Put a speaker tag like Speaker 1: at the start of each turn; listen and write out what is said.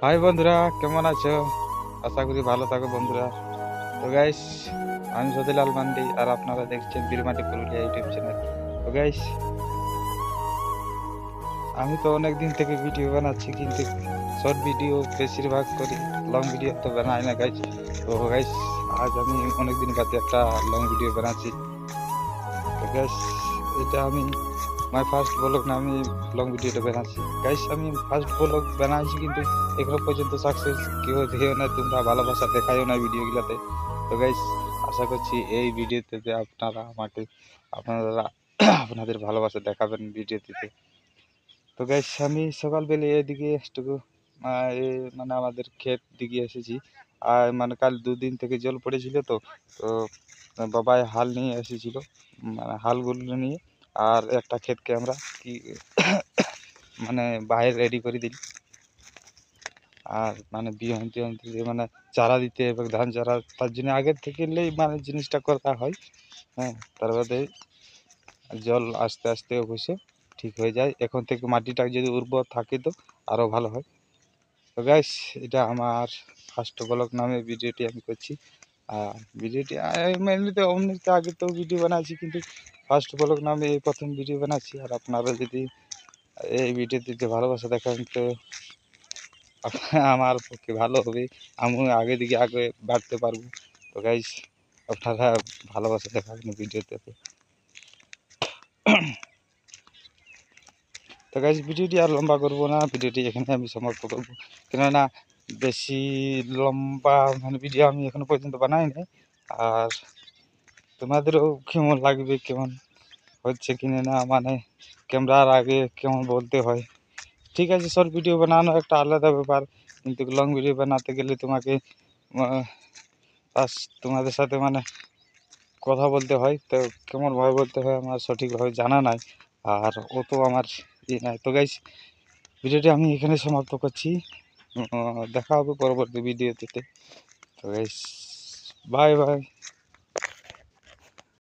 Speaker 1: High বন্ধুরা, কেমন আছো? আশা করি ভালো থাকো বন্ধুরা। তো গাইস, আমি সতিলাল মান্ডি আর আপনারা দেখছেন বীরমাটি পুরুলিয়া ইউটিউব চ্যানেল। তো গাইস, আমি তো অনেক দিন থেকে ভিডিও বানাচ্ছি, কিন্তু শর্ট ভিডিও বেশিরভাগ করি, লং ভিডিও তো বানাই না গাইস। তো গাইস, আজ আমি অনেক দিন বাদে একটা লং ভিডিও বানাচ্ছি। তো গাইস, এটা আমি মাই ফার্স্ট ব্লগ না, আমি লং ভিডিওটা বানাচ্ছি গাইস। আমি ফার্স্ট ব্লগ বানাইছি, কিন্তু এখনো পর্যন্ত সাকসেস কেউ দিও না, তোমরা ভালোবাসা দেখাইও না ভিডিওগুলোতে। তো গাইস, আশা করছি এই ভিডিওতে যে আপনারা আমাকে আপনারা আপনাদের ভালোবাসা দেখাবেন ভিডিওটিতে। তো গাইস, আমি সকালবেলা এদিকে একটু মানে আমাদের ক্ষেত দিকে এসেছি। আর মানে কাল দুদিন থেকে জল পড়েছিল, তো তো বাবাই হাল নিয়ে এসেছিল, মানে হালগুলো নিয়ে। আর একটা ক্ষেতকে আমরা কি মানে বাইরে রেডি করে দিই। আর মানে বিহন টিহন দিয়ে মানে চারা দিতে এবং ধান চারা, তার জন্য আগের থেকে মানে জিনিসটা করা হয়। হ্যাঁ, তার বাদে জল আস্তে আস্তে অবশ্য ঠিক হয়ে যায়। এখন থেকে মাটিটা যদি উর্বর থাকে তো আরও ভালো হয়। তো গাইস, এটা আমার ফার্স্ট ব্লগ নামে ভিডিওটি আমি করছি। আর ভিডিওটি এমনিতে অমনিতে আগে তো ভিডিও বানাচ্ছি, কিন্তু ফার্স্ট ব্লগ নামে এই প্রথম ভিডিও বানাচ্ছি। আর আপনারা যদি এই ভিডিওটিতে ভালোবাসা দেখান তো আমার পক্ষে ভালো হবে, আমি আগে দিকে আগে বাড়তে পারবো। তো গাইস, আপনারা ভালোবাসা দেখাবেন ভিডিওতে। তো গাইস, ভিডিওটি আর লম্বা করবো না, ভিডিওটি এখানে আমি সমাপ্ত করবো। কেননা বেশি লম্বা মানে ভিডিও আমি এখনো পর্যন্ত বানাই নাই। আর তোমাদেরও কেমন লাগবে, কেমন হচ্ছে কিনা না, মানে ক্যামেরার আগে কেমন বলতে হয়। ঠিক আছে, শর্ট ভিডিও বানানো একটা আলাদা ব্যাপার, কিন্তু লং ভিডিও বানাতে গেলে তোমাকে তোমাদের সাথে মানে কথা বলতে হয়। তো কেমনভাবে বলতে হয় আমার সঠিকভাবে জানা নাই, আর ও তো আমার নাই। তো গাইস, ভিডিওটি আমি এখানে সমাপ্ত করছি। দেখা হবে পরবর্তী ভিডিওতে। তো গাইস, বাই বাই।